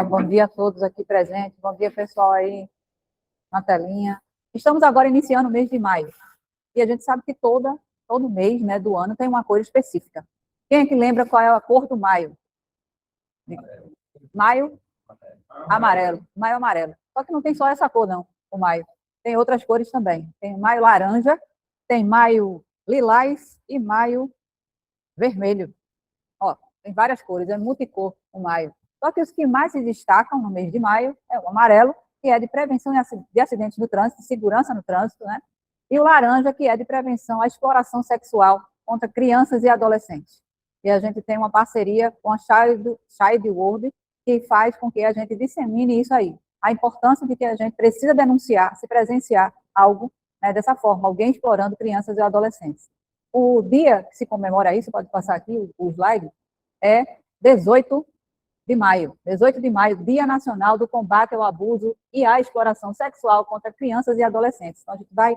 bom dia a todos aqui presentes, bom dia pessoal aí na telinha. Estamos agora iniciando o mês de maio, e a gente sabe que todo mês, né, do ano tem uma cor específica. Quem é que lembra qual é a cor do maio? Maio? Amarelo. Maio amarelo. Só que não tem só essa cor, não, o maio. Tem outras cores também. Tem maio laranja, tem maio lilás e maio vermelho. Ó, tem várias cores, é multicor o maio. Só que os que mais se destacam no mês de maio é o amarelo, que é de prevenção de acidentes no trânsito, segurança no trânsito, né? E o laranja, que é de prevenção à exploração sexual contra crianças e adolescentes. E a gente tem uma parceria com a Child World, que faz com que a gente dissemine isso aí. A importância de que a gente precisa denunciar, se presenciar algo, né, dessa forma, alguém explorando crianças e adolescentes. O dia que se comemora isso, pode passar aqui o slide, é 18 de maio. 18 de maio, Dia Nacional do Combate ao Abuso e à Exploração Sexual contra Crianças e Adolescentes. Então, a gente vai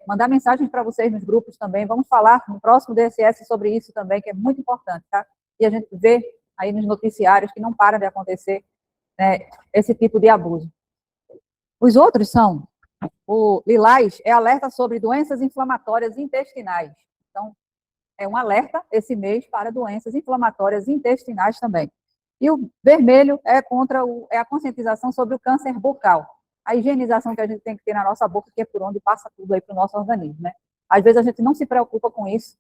mandar mensagens para vocês nos grupos também. Vamos falar no próximo DSS sobre isso também, que é muito importante, tá? E a gente vê aí nos noticiários que não para de acontecer, né, esse tipo de abuso. Os outros são, o lilás é alerta sobre doenças inflamatórias intestinais. Então, é um alerta esse mês para doenças inflamatórias intestinais também. E o vermelho é a conscientização sobre o câncer bucal. A higienização que a gente tem que ter na nossa boca, que é por onde passa tudo aí para o nosso organismo, né? Às vezes a gente não se preocupa com isso,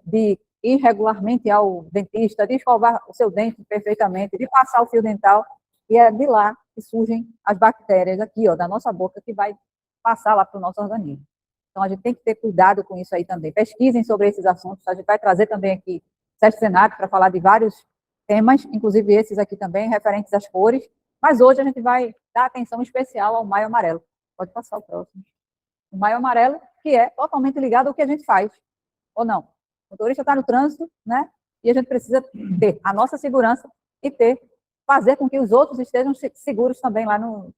de ir regularmente ao dentista, de escovar o seu dente perfeitamente, de passar o fio dental, e é de lá que surgem as bactérias aqui, ó, da nossa boca, que vai passar lá para o nosso organismo. Então, a gente tem que ter cuidado com isso aí também. Pesquisem sobre esses assuntos. A gente vai trazer também aqui Sérgio Senato para falar de vários temas, inclusive esses aqui também, referentes às cores. Mas hoje a gente vai dar atenção especial ao maio amarelo. Pode passar o próximo. O maio amarelo, que é totalmente ligado ao que a gente faz, ou não. O motorista está no trânsito, né? E a gente precisa ter a nossa segurança e fazer com que os outros estejam seguros também lá no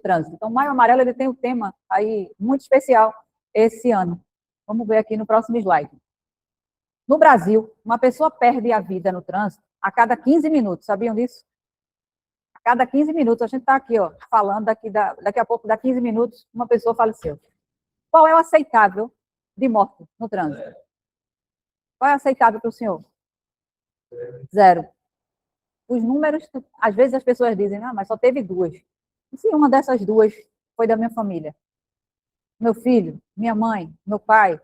trânsito. Então, o Maio Amarelo ele tem um tema aí muito especial esse ano. Vamos ver aqui no próximo slide. No Brasil, uma pessoa perde a vida no trânsito a cada 15 minutos. Sabiam disso? A cada 15 minutos. A gente está aqui, ó, falando daqui a pouco, daqui a 15 minutos, uma pessoa faleceu. Qual é o aceitável de morte no trânsito? Qual é aceitável para o senhor? 0. Os números, às vezes as pessoas dizem, não, mas só teve 2. E se uma dessas 2 foi da minha família? Meu filho, minha mãe, meu pai?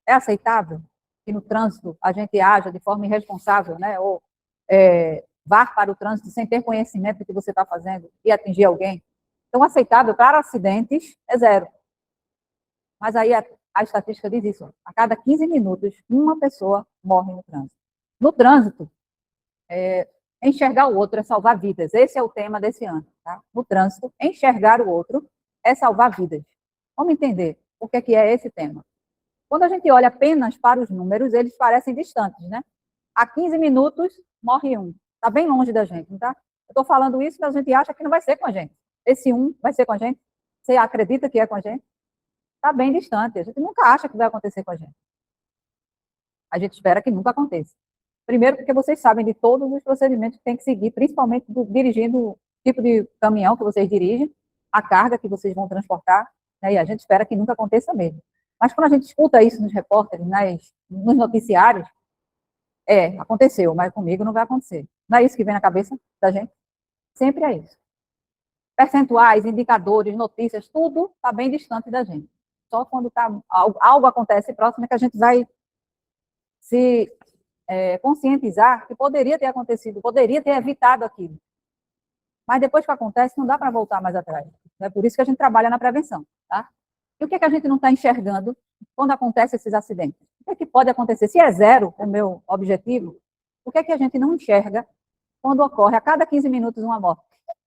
É aceitável que no trânsito a gente haja de forma irresponsável, né? Ou vá para o trânsito sem ter conhecimento do que você está fazendo e atingir alguém? Então, aceitável para acidentes é 0. Mas aí a estatística diz isso. A cada 15 minutos, uma pessoa morre no trânsito. No trânsito, enxergar o outro é salvar vidas. Esse é o tema desse ano. Tá? No trânsito, enxergar o outro é salvar vidas. Vamos entender o que é esse tema. Quando a gente olha apenas para os números, eles parecem distantes, né? A 15 minutos, morre um. Está bem longe da gente, não tá? Eu estou falando isso, mas a gente acha que não vai ser com a gente. Esse um vai ser com a gente? Você acredita que é com a gente? Está bem distante. A gente nunca acha que vai acontecer com a gente. A gente espera que nunca aconteça. Primeiro, porque vocês sabem de todos os procedimentos que tem que seguir, principalmente dirigindo o tipo de caminhão que vocês dirigem, a carga que vocês vão transportar, né? E a gente espera que nunca aconteça mesmo. Mas quando a gente escuta isso nos repórteres, nos noticiários, aconteceu, mas comigo não vai acontecer. Não é isso que vem na cabeça da gente? Sempre é isso. Percentuais, indicadores, notícias, tudo está bem distante da gente. Só quando algo acontece próximo é que a gente vai se conscientizar que poderia ter acontecido, poderia ter evitado aquilo. Mas depois que acontece, não dá para voltar mais atrás. É por isso que a gente trabalha na prevenção, tá? E o que a gente não está enxergando quando acontecem esses acidentes? O que pode acontecer? Se é 0 o meu objetivo, o que a gente não enxerga quando ocorre a cada 15 minutos uma morte?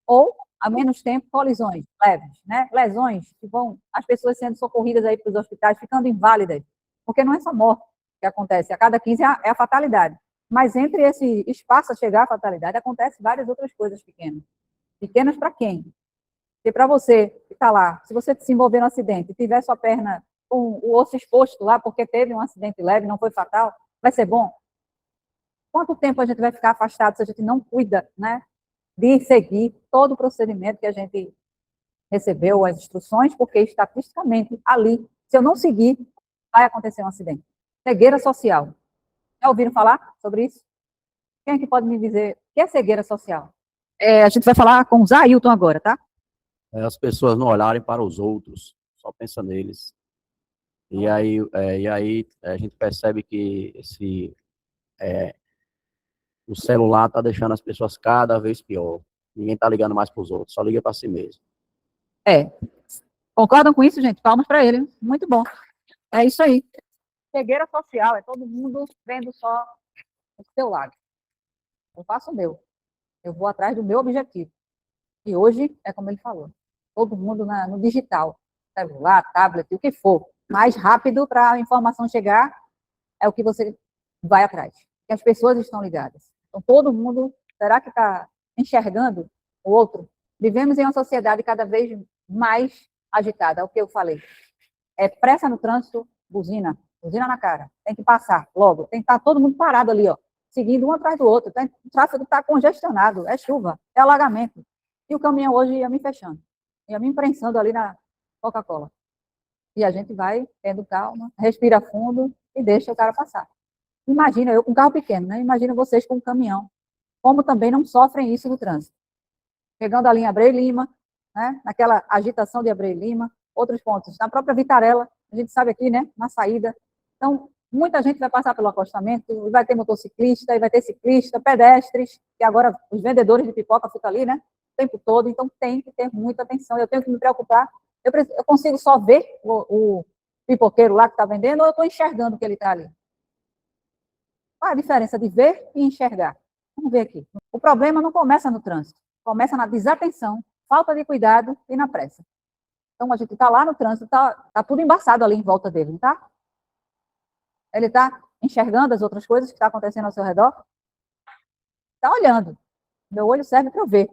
Ou, a menos tempo, colisões leves, né? Lesões que vão, as pessoas sendo socorridas aí para os hospitais, ficando inválidas, porque não é só morte que acontece, a cada 15 é a fatalidade. Mas entre esse espaço a chegar à fatalidade, acontecem várias outras coisas pequenas. Pequenas para quem? Porque para você que está lá, se você se envolver no acidente e tiver sua perna com o osso exposto lá porque teve um acidente leve, não foi fatal, vai ser bom? Quanto tempo a gente vai ficar afastado se a gente não cuida, né, de seguir todo o procedimento que a gente recebeu, as instruções, porque estatisticamente ali, se eu não seguir, vai acontecer um acidente. Cegueira social. Já ouviram falar sobre isso? Quem é que pode me dizer o que é cegueira social? A gente vai falar com o Zailton agora, tá? As pessoas não olharem para os outros, só pensa neles. E aí a gente percebe que o celular está deixando as pessoas cada vez pior. Ninguém está ligando mais para os outros, só liga para si mesmo. É. Concordam com isso, gente? Palmas para ele. Muito bom. É isso aí. Cegueira social é todo mundo vendo só o seu lado. Eu faço o meu. Eu vou atrás do meu objetivo. E hoje, é como ele falou, todo mundo no digital. Celular, tablet, o que for. Mais rápido para a informação chegar é o que você vai atrás. Que as pessoas estão ligadas. Então, todo mundo, será que está enxergando o outro? Vivemos em uma sociedade cada vez mais agitada, é o que eu falei. É pressa no trânsito, buzina na cara. Tem que passar logo. Tem que estar todo mundo parado ali, ó, seguindo um atrás do outro. O tráfego está congestionado, é chuva, é alagamento. E o caminhão hoje ia me fechando, ia me imprensando ali na Coca-Cola. E a gente vai tendo calma, respira fundo e deixa o cara passar. Imagina, eu com carro pequeno, né? Imagina vocês com um caminhão. Como também não sofrem isso no trânsito. Pegando a linha Abreu Lima, né? Naquela agitação de Abreu Lima, outros pontos. Na própria Vitarella, a gente sabe aqui, né? Na saída. Então, muita gente vai passar pelo acostamento, vai ter motociclista, e vai ter ciclista, pedestres, que agora os vendedores de pipoca ficam ali, né? O tempo todo. Então, tem que ter muita atenção. Eu tenho que me preocupar. Eu consigo só ver o pipoqueiro lá que está vendendo, ou eu estou enxergando que ele está ali? Qual a diferença de ver e enxergar? Vamos ver aqui. O problema não começa no trânsito, começa na desatenção, falta de cuidado e na pressa. Então, a gente está lá no trânsito, tá tudo embaçado ali em volta dele, não tá? Ele está enxergando as outras coisas que estão acontecendo ao seu redor? Está olhando. Meu olho serve para eu ver.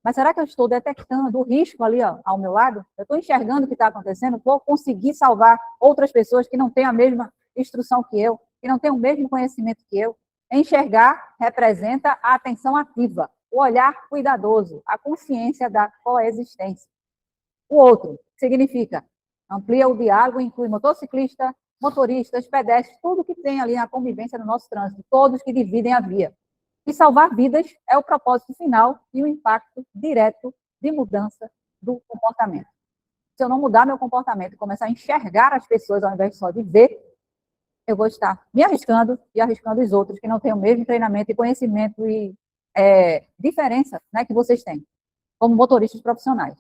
Mas será que eu estou detectando o risco ali, ó, ao meu lado? Eu estou enxergando o que está acontecendo? Vou conseguir salvar outras pessoas que não têm a mesma instrução que eu, que não têm o mesmo conhecimento que eu? Enxergar representa a atenção ativa, o olhar cuidadoso, a consciência da coexistência. O outro significa amplia o diálogo, inclui motociclista, motoristas, pedestres, tudo que tem ali na convivência no nosso trânsito, todos que dividem a via. E salvar vidas é o propósito final e o impacto direto de mudança do comportamento. Se eu não mudar meu comportamento e começar a enxergar as pessoas ao invés só de ver, eu vou estar me arriscando e arriscando os outros que não têm o mesmo treinamento e conhecimento e diferença, né, que vocês têm, como motoristas profissionais.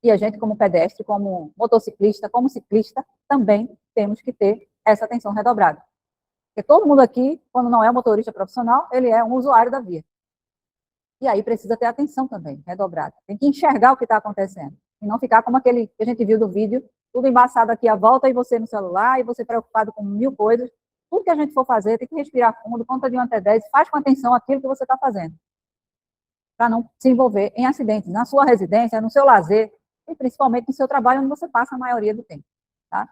E a gente, como pedestre, como motociclista, como ciclista, também temos que ter essa atenção redobrada. Porque todo mundo aqui, quando não é um motorista profissional, ele é um usuário da via. E aí precisa ter atenção também, redobrada. Tem que enxergar o que está acontecendo. E não ficar como aquele que a gente viu do vídeo, tudo embaçado aqui à volta, e você no celular, e você preocupado com 1000 coisas. Tudo que a gente for fazer, tem que respirar fundo, conta de 1 até 10, faz com atenção aquilo que você está fazendo. Para não se envolver em acidentes na sua residência, no seu lazer, e principalmente no seu trabalho, onde você passa a maioria do tempo. Tá?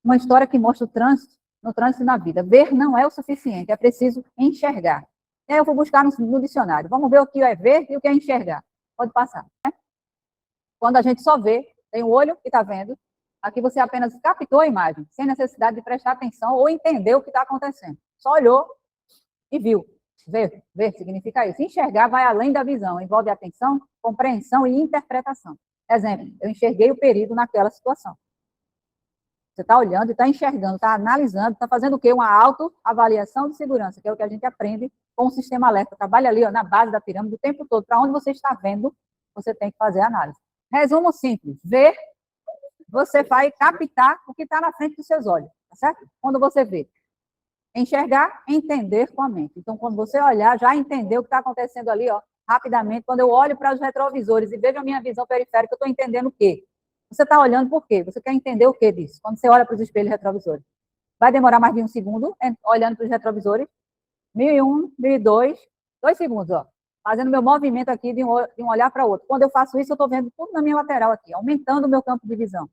Uma história que mostra o trânsito, no trânsito e na vida. Ver não é o suficiente, é preciso enxergar. E aí eu vou buscar no dicionário. Vamos ver o que é ver e o que é enxergar. Pode passar. Né? Quando a gente só vê, tem o olho que está vendo, aqui você apenas captou a imagem, sem necessidade de prestar atenção ou entender o que está acontecendo. Só olhou e viu. Ver significa isso. Enxergar vai além da visão, envolve atenção, compreensão e interpretação. Exemplo, eu enxerguei o perigo naquela situação. Você está olhando e está enxergando, está analisando, está fazendo o quê? Uma autoavaliação de segurança, que é o que a gente aprende com o sistema alerta. Trabalha ali, ó, na base da pirâmide o tempo todo. Para onde você está vendo, você tem que fazer a análise. Resumo simples. Ver, você vai captar o que está na frente dos seus olhos, tá certo? Quando você vê. Enxergar, entender com a mente. Então, quando você olhar, já entender o que está acontecendo ali, ó, rapidamente. Quando eu olho para os retrovisores e vejo a minha visão periférica, eu estou entendendo o quê? Você está olhando por quê? Você quer entender o que disso? Quando você olha para os espelhos retrovisores. Vai demorar mais de 1 segundo olhando para os retrovisores. 1001, 1002, 2 segundos, ó. Fazendo meu movimento aqui de um olhar para o outro. Quando eu faço isso, eu estou vendo tudo na minha lateral aqui, aumentando o meu campo de visão.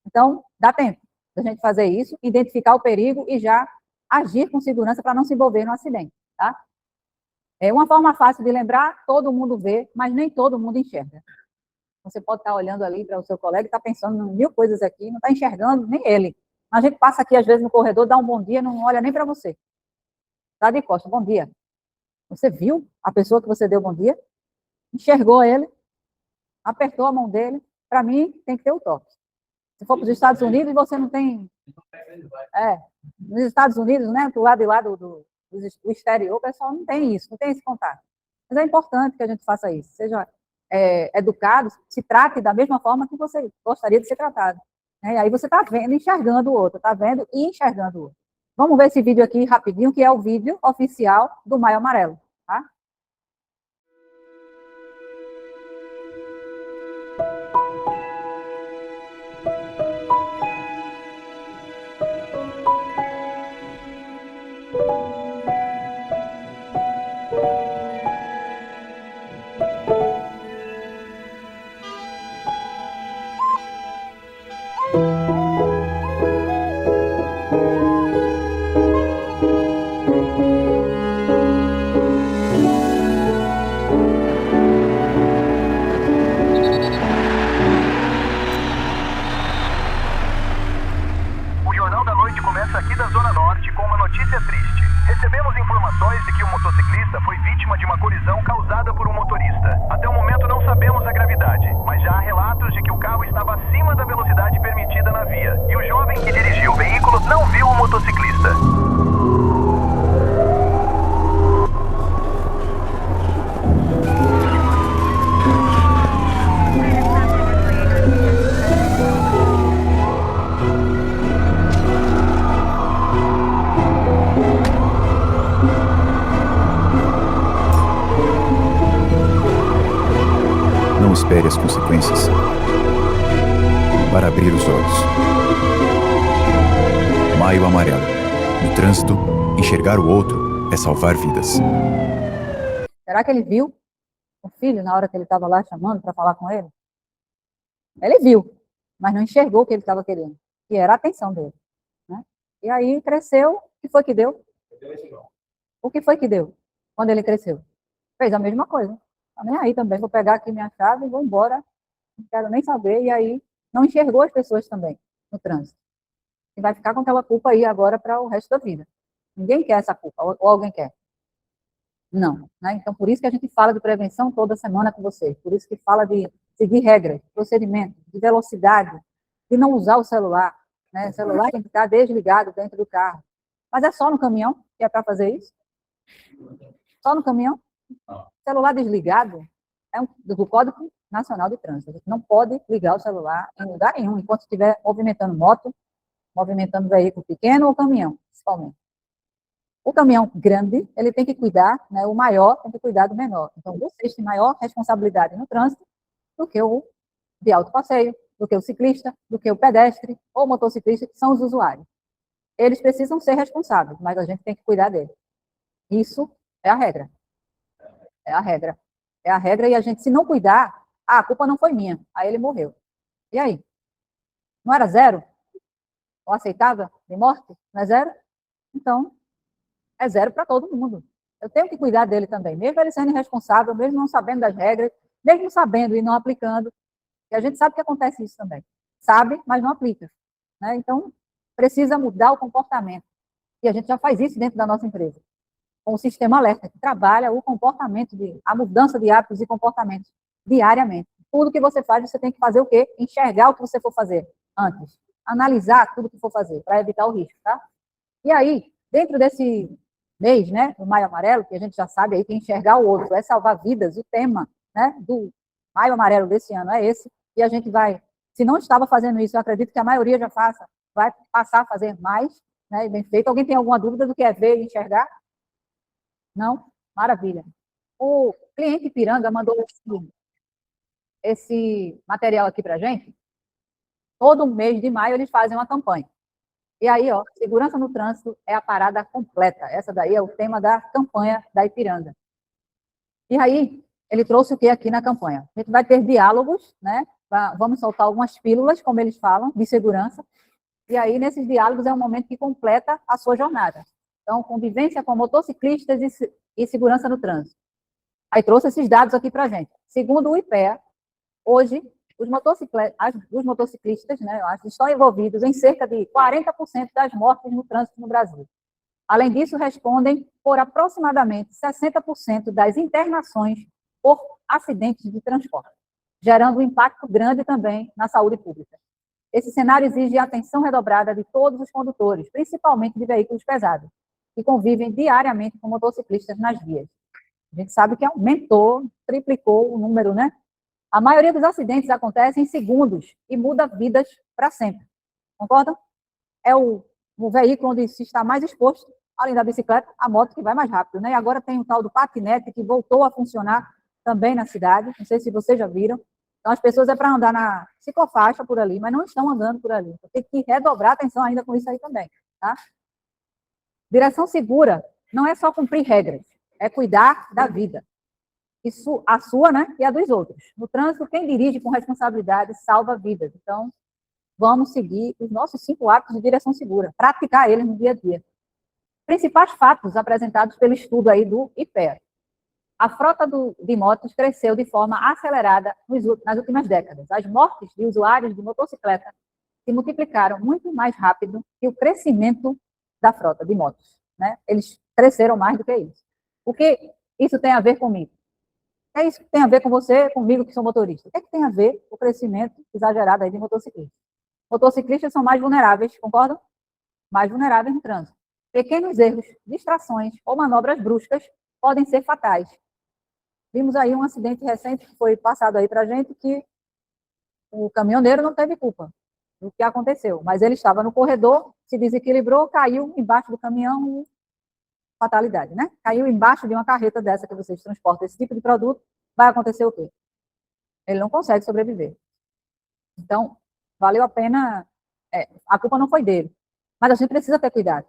Então, dá tempo da gente fazer isso, identificar o perigo e já agir com segurança para não se envolver no acidente, tá? É uma forma fácil de lembrar, todo mundo vê, mas nem todo mundo enxerga. Você pode estar olhando ali para o seu colega e estar pensando em mil coisas aqui, não está enxergando nem ele. A gente passa aqui, às vezes, no corredor, dá um bom dia, não olha nem para você. Está de costas, bom dia. Você viu a pessoa que você deu bom dia? Enxergou ele? Apertou a mão dele? Para mim, tem que ter o toque. Se for para os Estados Unidos, você não tem... nos Estados Unidos, né, do lado de lá do exterior, o pessoal não tem isso, não tem esse contato. Mas é importante que a gente faça isso. Seja educado, se trate da mesma forma que você gostaria de ser tratado. Né? E aí você está vendo, enxergando o outro, está vendo e enxergando o outro. Vamos ver esse vídeo aqui rapidinho, que é o vídeo oficial do Maio Amarelo. Tá? O Jornal da Noite começa aqui da Zona Norte com uma notícia triste. Recebemos informações de que um motociclista foi vítima de uma colisão causada por um motorista. Até o momento não sabemos a gravidade, mas já há relatos de que o carro estava acima da velocidade permitida na via. E o jovem que dirigiu o veículo não viu o motociclista. Não espere as consequências para abrir os olhos. Maio Amarelo. No trânsito, enxergar o outro é salvar vidas. Será que ele viu o filho na hora que ele estava lá chamando para falar com ele? Ele viu, mas não enxergou o que ele estava querendo, que era a atenção dele. Né? E aí cresceu, o que foi que deu? O que foi que deu quando ele cresceu? Fez a mesma coisa. Tá nem aí também, vou pegar aqui minha chave e vou embora, não quero nem saber, e aí não enxergou as pessoas também no trânsito. E vai ficar com aquela culpa aí agora para o resto da vida. Ninguém quer essa culpa, ou alguém quer? Não. Né? Então, por isso que a gente fala de prevenção toda semana com vocês, por isso que fala de seguir regras, procedimentos, de velocidade, de não usar o celular. Né? O celular tem que estar desligado dentro do carro. Mas é só no caminhão que é para fazer isso? Só no caminhão? Celular desligado é do Código Nacional de Trânsito. A gente não pode ligar o celular em lugar nenhum, enquanto estiver movimentando moto, movimentando veículo pequeno ou caminhão, principalmente. O caminhão grande, ele tem que cuidar, né, o maior tem que cuidar do menor. Então, vocês têm maior responsabilidade no trânsito do que o de alto passeio, do que o ciclista, do que o pedestre ou motociclista, que são os usuários. Eles precisam ser responsáveis, mas a gente tem que cuidar deles. Isso é a regra. É a regra. É a regra e a gente, se não cuidar, a culpa não foi minha. Aí ele morreu. E aí? Não era zero? Ou aceitável de morte? Não é zero? Então, é zero para todo mundo. Eu tenho que cuidar dele também, mesmo ele sendo irresponsável, mesmo não sabendo das regras, mesmo sabendo e não aplicando. E a gente sabe que acontece isso também. Sabe, mas não aplica. Né? Então, precisa mudar o comportamento. E a gente já faz isso dentro da nossa empresa. Com o Sistema Alerta, que trabalha o comportamento, a mudança de hábitos e comportamentos diariamente. Tudo que você faz, você tem que fazer o quê? Enxergar o que você for fazer antes. Analisar tudo que for fazer, para evitar o risco, tá? E aí, dentro desse mês, né, o Maio Amarelo, que a gente já sabe aí que enxergar o outro é salvar vidas, o tema, né, do Maio Amarelo desse ano é esse, e a gente vai, se não estava fazendo isso, eu acredito que a maioria já faça, vai passar a fazer mais, né, bem feito. Alguém tem alguma dúvida do que é ver e enxergar? Não? Maravilha. O cliente Ipiranga mandou esse material aqui para a gente. Todo mês de maio eles fazem uma campanha. E aí, ó, segurança no trânsito é a parada completa. Essa daí é o tema da campanha da Ipiranga. E aí, ele trouxe o que aqui na campanha? A gente vai ter diálogos, né? Vamos soltar algumas pílulas, como eles falam, de segurança. E aí, nesses diálogos, é um momento que completa a sua jornada. Então, convivência com motociclistas e segurança no trânsito. Aí trouxe esses dados aqui para a gente. Segundo o IPEA, hoje, os motociclistas, né, eu acho, estão envolvidos em cerca de 40% das mortes no trânsito no Brasil. Além disso, respondem por aproximadamente 60% das internações por acidentes de transporte, gerando um impacto grande também na saúde pública. Esse cenário exige a atenção redobrada de todos os condutores, principalmente de veículos pesados, que convivem diariamente com motociclistas nas vias. A gente sabe que aumentou, triplicou o número, né? A maioria dos acidentes acontecem em segundos e muda vidas para sempre. Concordam? É o veículo onde se está mais exposto, além da bicicleta, a moto que vai mais rápido, né? E agora tem o tal do patinete que voltou a funcionar também na cidade. Não sei se vocês já viram. Então, as pessoas é para andar na ciclofaixa por ali, mas não estão andando por ali. Tem que redobrar a atenção ainda com isso aí também, tá? Direção segura não é só cumprir regras, é cuidar da vida. Isso, a sua, né, e a dos outros. No trânsito, quem dirige com responsabilidade salva vidas. Então, vamos seguir os nossos 5 hábitos de direção segura, praticar eles no dia a dia. Principais fatos apresentados pelo estudo aí do IPEA. A frota de motos cresceu de forma acelerada nas últimas décadas. As mortes de usuários de motocicleta se multiplicaram muito mais rápido que o crescimento da frota de motos, né? Eles cresceram mais do que isso. O que isso tem a ver comigo? É isso que tem a ver com você, comigo, que sou motorista. O que é que tem a ver o crescimento exagerado aí de motociclistas? Motociclistas são mais vulneráveis, concordam? Mais vulneráveis no trânsito. Pequenos erros, distrações ou manobras bruscas podem ser fatais. Vimos aí um acidente recente que foi passado aí para a gente que o caminhoneiro não teve culpa do que aconteceu, mas ele estava no corredor, se desequilibrou, caiu embaixo do caminhão, fatalidade, né? Caiu embaixo de uma carreta dessa que vocês transportam esse tipo de produto, vai acontecer o quê? Ele não consegue sobreviver. Então, valeu a pena, a culpa não foi dele, mas a gente precisa ter cuidado.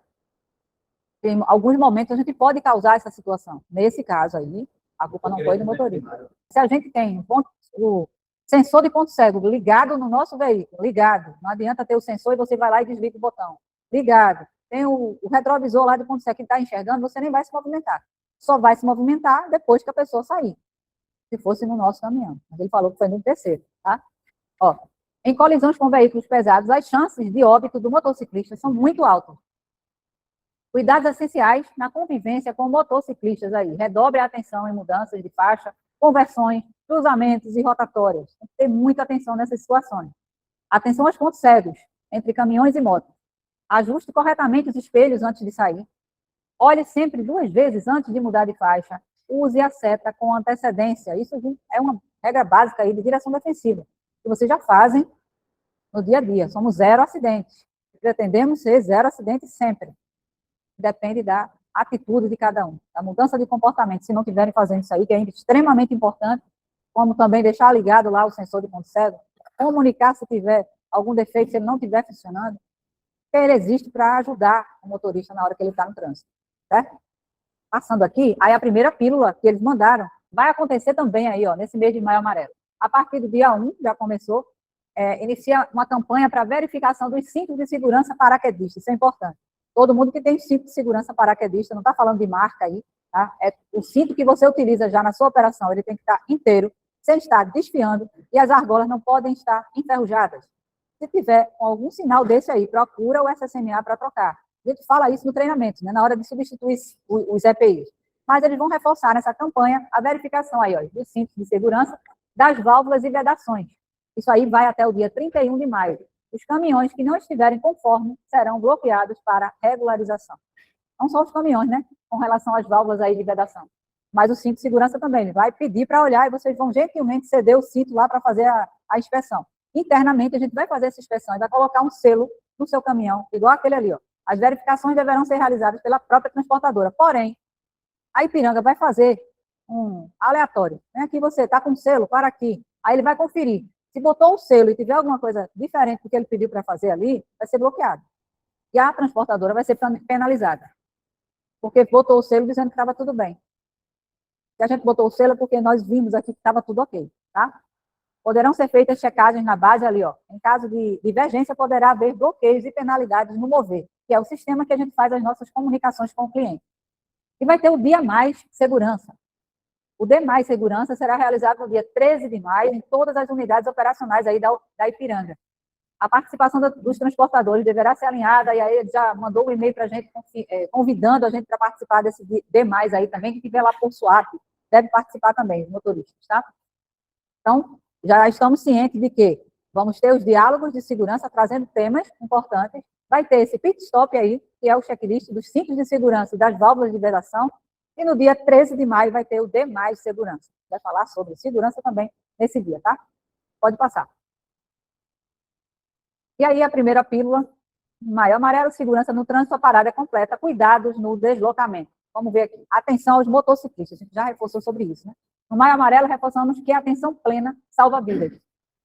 Em alguns momentos a gente pode causar essa situação. Nesse caso aí, a culpa não foi do motorista. Se a gente tem o sensor de ponto cego ligado no nosso veículo, ligado, não adianta ter o sensor e você vai lá e desliga o botão. Ligado. Tem o retrovisor lá de ponto cego que está enxergando, você nem vai se movimentar. Só vai se movimentar depois que a pessoa sair. Se fosse no nosso caminhão. Mas ele falou que foi no terceiro, tá? Ó, em colisões com veículos pesados, as chances de óbito do motociclista são muito altas. Cuidados essenciais na convivência com motociclistas aí. Redobre a atenção em mudanças de faixa, conversões, cruzamentos e rotatórias. Tem que ter muita atenção nessas situações. Atenção aos pontos cegos entre caminhões e motos. Ajuste corretamente os espelhos antes de sair. Olhe sempre 2 vezes antes de mudar de faixa. Use a seta com antecedência. Isso é uma regra básica aí de direção defensiva, que vocês já fazem no dia a dia. Somos 0 acidentes. Pretendemos ser 0 acidentes sempre. Depende da atitude de cada um, da mudança de comportamento. Se não estiverem fazendo isso aí, que é extremamente importante, como também deixar ligado lá o sensor de ponto cego, comunicar se tiver algum defeito, se ele não estiver funcionando, que ele existe para ajudar o motorista na hora que ele está no trânsito, certo? Passando aqui, aí a primeira pílula que eles mandaram vai acontecer também aí, ó, nesse mês de maio amarelo. A partir do dia 1, já começou, inicia uma campanha para verificação dos cintos de segurança paraquedistas, isso é importante. Todo mundo que tem cinto de segurança paraquedista, não está falando de marca aí, tá? É o cinto que você utiliza já na sua operação, ele tem que estar inteiro, sem estar desfiando, e as argolas não podem estar enferrujadas. Se tiver algum sinal desse aí, procura o SSMA para trocar. A gente fala isso no treinamento, né, na hora de substituir os EPIs. Mas eles vão reforçar nessa campanha a verificação aí, ó, dos cintos de segurança, das válvulas e vedações. Isso aí vai até o dia 31 de maio. Os caminhões que não estiverem conformes serão bloqueados para regularização. Não só os caminhões, né, com relação às válvulas aí de vedação, mas o cinto de segurança também. Ele vai pedir para olhar e vocês vão gentilmente ceder o cinto lá para fazer a inspeção. Internamente, a gente vai fazer essa inspeção e vai colocar um selo no seu caminhão, igual aquele ali, ó. As verificações deverão ser realizadas pela própria transportadora. Porém, a Ipiranga vai fazer um aleatório. Aqui você está com o selo, para aqui. Aí ele vai conferir. Se botou o selo e tiver alguma coisa diferente do que ele pediu para fazer ali, vai ser bloqueado. E a transportadora vai ser penalizada. Porque botou o selo dizendo que estava tudo bem. Se a gente botou o selo é porque nós vimos aqui que estava tudo ok, tá? Poderão ser feitas checagens na base ali, ó. Em caso de divergência, poderá haver bloqueios e penalidades no mover. que é o sistema que a gente faz as nossas comunicações com o cliente. E vai ter o Dia Mais Segurança. O Dia Mais Segurança será realizado no dia 13 de maio em todas as unidades operacionais aí da Ipiranga. A participação dos transportadores deverá ser alinhada, e aí ele já mandou um e-mail para a gente, convidando a gente para participar desse Dia Mais aí também, que tiver lá por SWAP, deve participar também, os motoristas, tá? Então, já estamos cientes de que vamos ter os diálogos de segurança trazendo temas importantes, vai ter esse pit stop aí, que é o checklist dos cintos de segurança e das válvulas de vedação, e no dia 13 de maio vai ter o demais segurança. Vai falar sobre segurança também nesse dia, tá? Pode passar. E aí a primeira pílula, Maio Amarelo, segurança no trânsito, a parada completa, cuidados no deslocamento. Vamos ver aqui. Atenção aos motociclistas, a gente já reforçou sobre isso, né? No Maio Amarelo, reforçamos que a atenção plena salva vidas.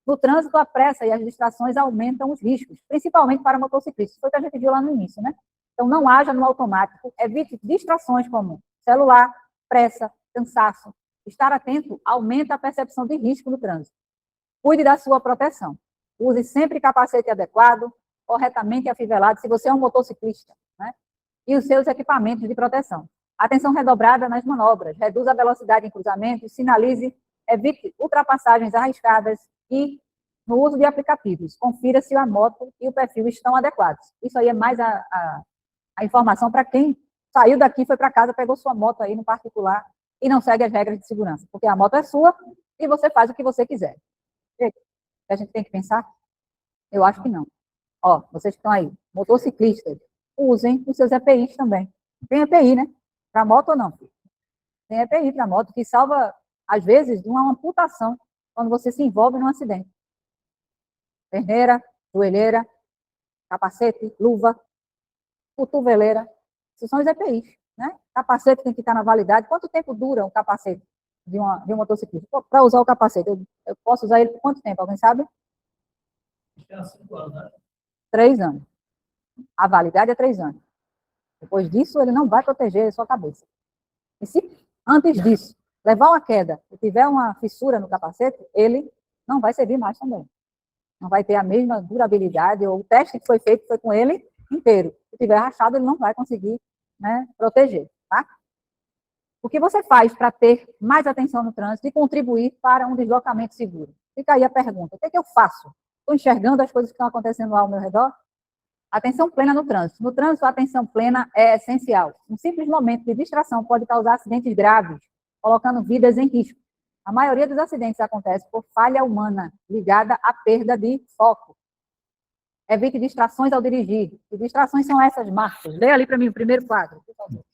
No trânsito, a pressa e as distrações aumentam os riscos, principalmente para motociclistas. Foi o que a gente viu lá no início, né? Então, não haja no automático, evite distrações como celular, pressa, cansaço. Estar atento aumenta a percepção de risco no trânsito. Cuide da sua proteção. Use sempre capacete adequado, corretamente afivelado, se você é um motociclista, né? E os seus equipamentos de proteção. Atenção redobrada nas manobras, reduza a velocidade em cruzamentos, sinalize, evite ultrapassagens arriscadas e no uso de aplicativos. Confira se a moto e o perfil estão adequados. Isso aí é mais a informação para quem saiu daqui, foi para casa, pegou sua moto aí no particular e não segue as regras de segurança, porque a moto é sua e você faz o que você quiser. A gente tem que pensar? Eu acho que não. Ó, vocês que estão aí, motociclistas, usem os seus EPIs também. Tem EPI, né? Para moto ou não? Tem EPI para moto, que salva, às vezes, de uma amputação quando você se envolve num acidente. Perneira, joelheira, capacete, luva, cotoveleira. Esses são os EPIs, né? Capacete tem que estar na validade. Quanto tempo dura um capacete de um motociclista? Para usar o capacete, eu posso usar ele por quanto tempo? Alguém sabe? Acho que é 5 anos, né? 3 anos. A validade é 3 anos. Depois disso, ele não vai proteger a sua cabeça. E se antes disso levar uma queda e tiver uma fissura no capacete, ele não vai servir mais também. Não vai ter a mesma durabilidade, ou o teste que foi feito foi com ele inteiro. Se tiver rachado, ele não vai conseguir, né, proteger, tá? O que você faz para ter mais atenção no trânsito e contribuir para um deslocamento seguro? Fica aí a pergunta. O que é que eu faço? Estou enxergando as coisas que estão acontecendo lá ao meu redor? Atenção plena no trânsito. No trânsito, a atenção plena é essencial. Um simples momento de distração pode causar acidentes graves, colocando vidas em risco. A maioria dos acidentes acontece por falha humana, ligada à perda de foco. Evite distrações ao dirigir. Que distrações são essas, Marcos? Leia ali para mim o primeiro quadro, por favor.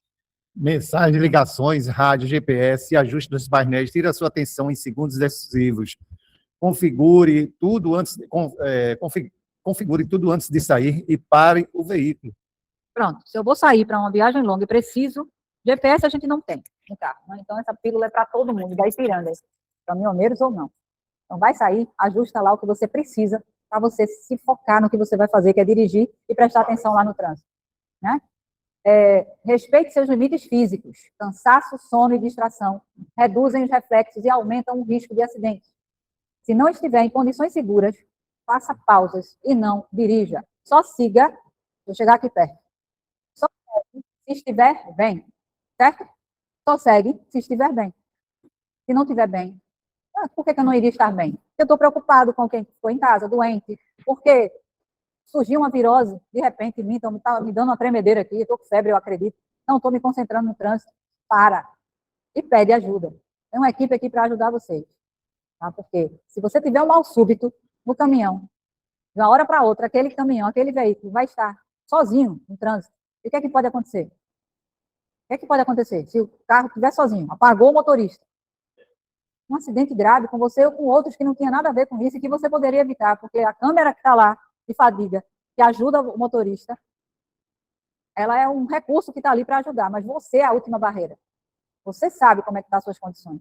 Mensagens, ligações, rádio, GPS, ajuste dos painéis, tire a sua atenção em segundos decisivos. Configure tudo antes de sair e pare o veículo. Pronto, se eu vou sair para uma viagem longa e preciso, GPS a gente não tem no carro, né? Então essa pílula é para todo mundo, da Ipiranga, caminhoneiros ou não. Então vai sair, ajusta lá o que você precisa para você se focar no que você vai fazer, que é dirigir e prestar atenção lá no trânsito, né? Respeite seus limites físicos. Cansaço, sono e distração reduzem os reflexos e aumentam o risco de acidente. Se não estiver em condições seguras, faça pausas e não dirija. Só siga, vou chegar aqui perto. Só segue se estiver bem, certo? Só segue se estiver bem. Se não estiver bem, por que eu não iria estar bem? Eu estou preocupado com quem ficou em casa, doente, porque surgiu uma virose, de repente, em mim, então está me dando uma tremedeira aqui, estou com febre, eu acredito, não estou me concentrando no trânsito, para e pede ajuda. Tem uma equipe aqui para ajudar vocês, tá? Porque se você tiver um mal súbito no caminhão, de uma hora para outra, aquele caminhão, aquele veículo vai estar sozinho no trânsito, e o que é que pode acontecer? O que é que pode acontecer se o carro estiver sozinho, apagou o motorista? Um acidente grave com você ou com outros que não tinha nada a ver com isso e que você poderia evitar, porque a câmera que está lá, de fadiga, que ajuda o motorista, ela é um recurso que está ali para ajudar, mas você é a última barreira. Você sabe como é que estão as suas condições.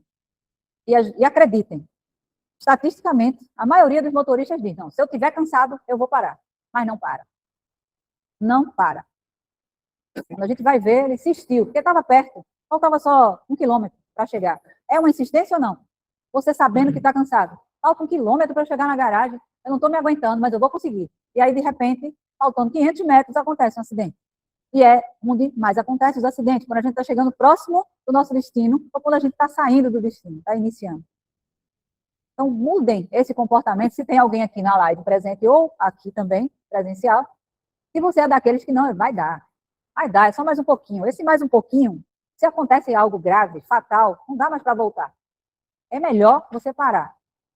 E acreditem, estatisticamente, a maioria dos motoristas diz, não, se eu estiver cansado, eu vou parar. Mas não para. Não para. Quando a gente vai ver, ele insistiu, porque estava perto, faltava só 1 quilômetro para chegar. É uma insistência ou não? Você sabendo que está cansado. Falta 1 quilômetro para chegar na garagem, eu não estou me aguentando, mas eu vou conseguir. E aí, de repente, faltando 500 metros, acontece um acidente. E é onde mais acontece os acidentes, quando a gente está chegando próximo do nosso destino, ou quando a gente está saindo do destino, está iniciando. Então, mudem esse comportamento, se tem alguém aqui na live presente, ou aqui também, presencial, se você é daqueles que não, vai dar, é só mais um pouquinho. Esse mais um pouquinho, se acontece algo grave, fatal, não dá mais para voltar. É melhor você parar.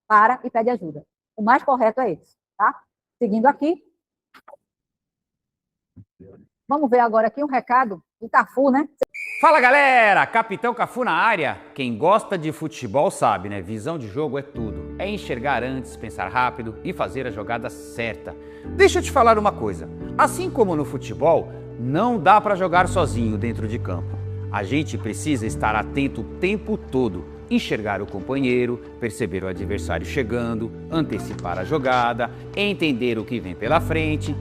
Para e pede ajuda. O mais correto é esse, tá? Seguindo aqui. Vamos ver agora aqui um recado do Cafu, né? Fala galera, Capitão Cafu na área. Quem gosta de futebol sabe, né? Visão de jogo é tudo. É enxergar antes, pensar rápido e fazer a jogada certa. Deixa eu te falar uma coisa. Assim como no futebol, não dá para jogar sozinho dentro de campo. A gente precisa estar atento o tempo todo. Enxergar o companheiro, perceber o adversário chegando, antecipar a jogada, entender o que vem pela frente.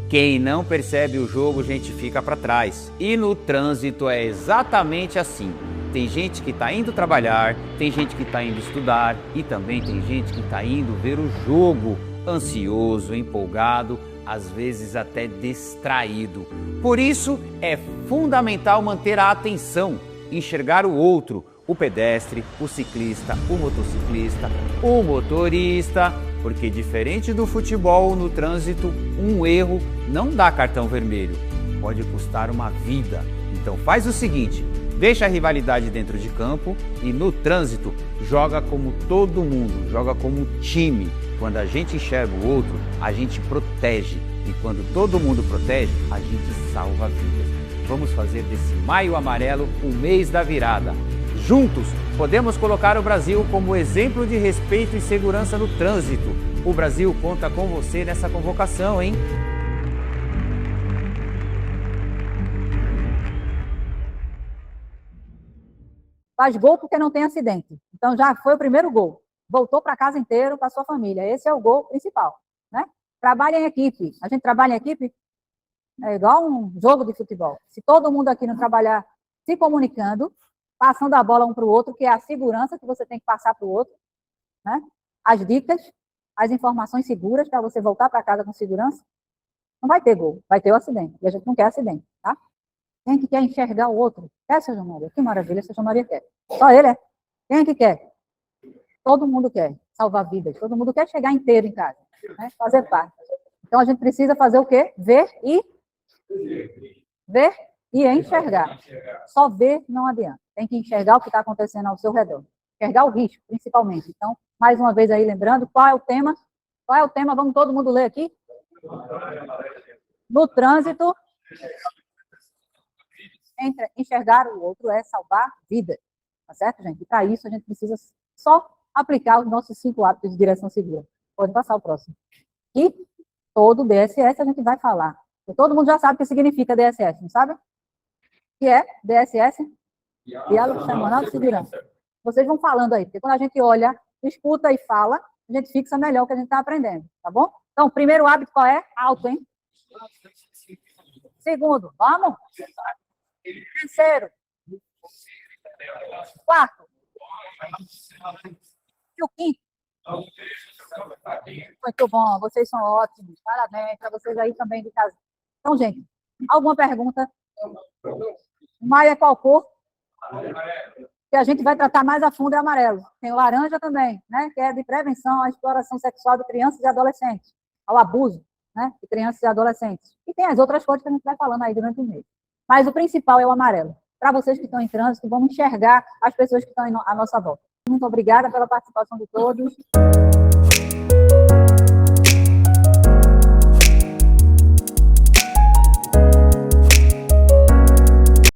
Quem não percebe o jogo, gente, fica para trás. E no trânsito é exatamente assim. Tem gente que está indo trabalhar, tem gente que está indo estudar e também tem gente que está indo ver o jogo, ansioso, empolgado, às vezes até distraído. Por isso, é fundamental manter a atenção, enxergar o outro, o pedestre, o ciclista, o motociclista, o motorista, porque diferente do futebol, no trânsito, um erro não dá cartão vermelho, pode custar uma vida. Então faz o seguinte, deixa a rivalidade dentro de campo e no trânsito joga como todo mundo, joga como time. Quando a gente enxerga o outro, a gente protege e quando todo mundo protege, a gente salva vidas. Vamos fazer desse Maio Amarelo o mês da virada. Juntos, podemos colocar o Brasil como exemplo de respeito e segurança no trânsito. O Brasil conta com você nessa convocação, hein? Faz gol porque não tem acidente. Então, já foi o primeiro gol. Voltou para casa inteiro, para sua família. Esse é o gol principal, né? Trabalha em equipe. A gente trabalha em equipe, é igual um jogo de futebol. Se todo mundo aqui não trabalhar se comunicando, passando a bola um para o outro, que é a segurança que você tem que passar para o outro, né? As dicas, as informações seguras para você voltar para casa com segurança, não vai ter gol, vai ter o acidente. E a gente não quer acidente, tá? Quem que quer enxergar o outro? Quer, Sr. Maria? Que maravilha, Sr. Maria quer. Só ele é. Quem é que quer? Todo mundo quer salvar vidas, todo mundo quer chegar inteiro em casa, né? Fazer parte. Então a gente precisa fazer o quê? Ver e enxergar. Só ver não adianta. Tem que enxergar o que está acontecendo ao seu redor. Enxergar o risco, principalmente. Então, mais uma vez aí, lembrando, qual é o tema? Qual é o tema? Vamos todo mundo ler aqui? No trânsito, enxergar o outro é salvar vidas. Tá certo, gente? E para isso, a gente precisa só aplicar os nossos 5 hábitos de direção segura. Pode passar o próximo. E todo DSS a gente vai falar. Todo mundo já sabe o que significa DSS, não sabe? O que é DSS? Diálogo Semanal de Segurança. Vocês vão falando aí, porque quando a gente olha, escuta e fala, a gente fixa melhor o que a gente está aprendendo, tá bom? Então, o primeiro hábito qual é? Alto, hein? Segundo, vamos? Terceiro. Quarto. E o quinto? Muito bom, vocês são ótimos. Parabéns para vocês aí também de casa. Então, gente, alguma pergunta? Maio é qual cor? Que a gente vai tratar mais a fundo é amarelo. Tem o laranja também, né? Que é de prevenção à exploração sexual de crianças e adolescentes, ao abuso, né? De crianças e adolescentes. E tem as outras cores que a gente vai falando aí durante o mês. Mas o principal é o amarelo. Para vocês que estão em trânsito, vamos enxergar as pessoas que estão à nossa volta. Muito obrigada pela participação de todos.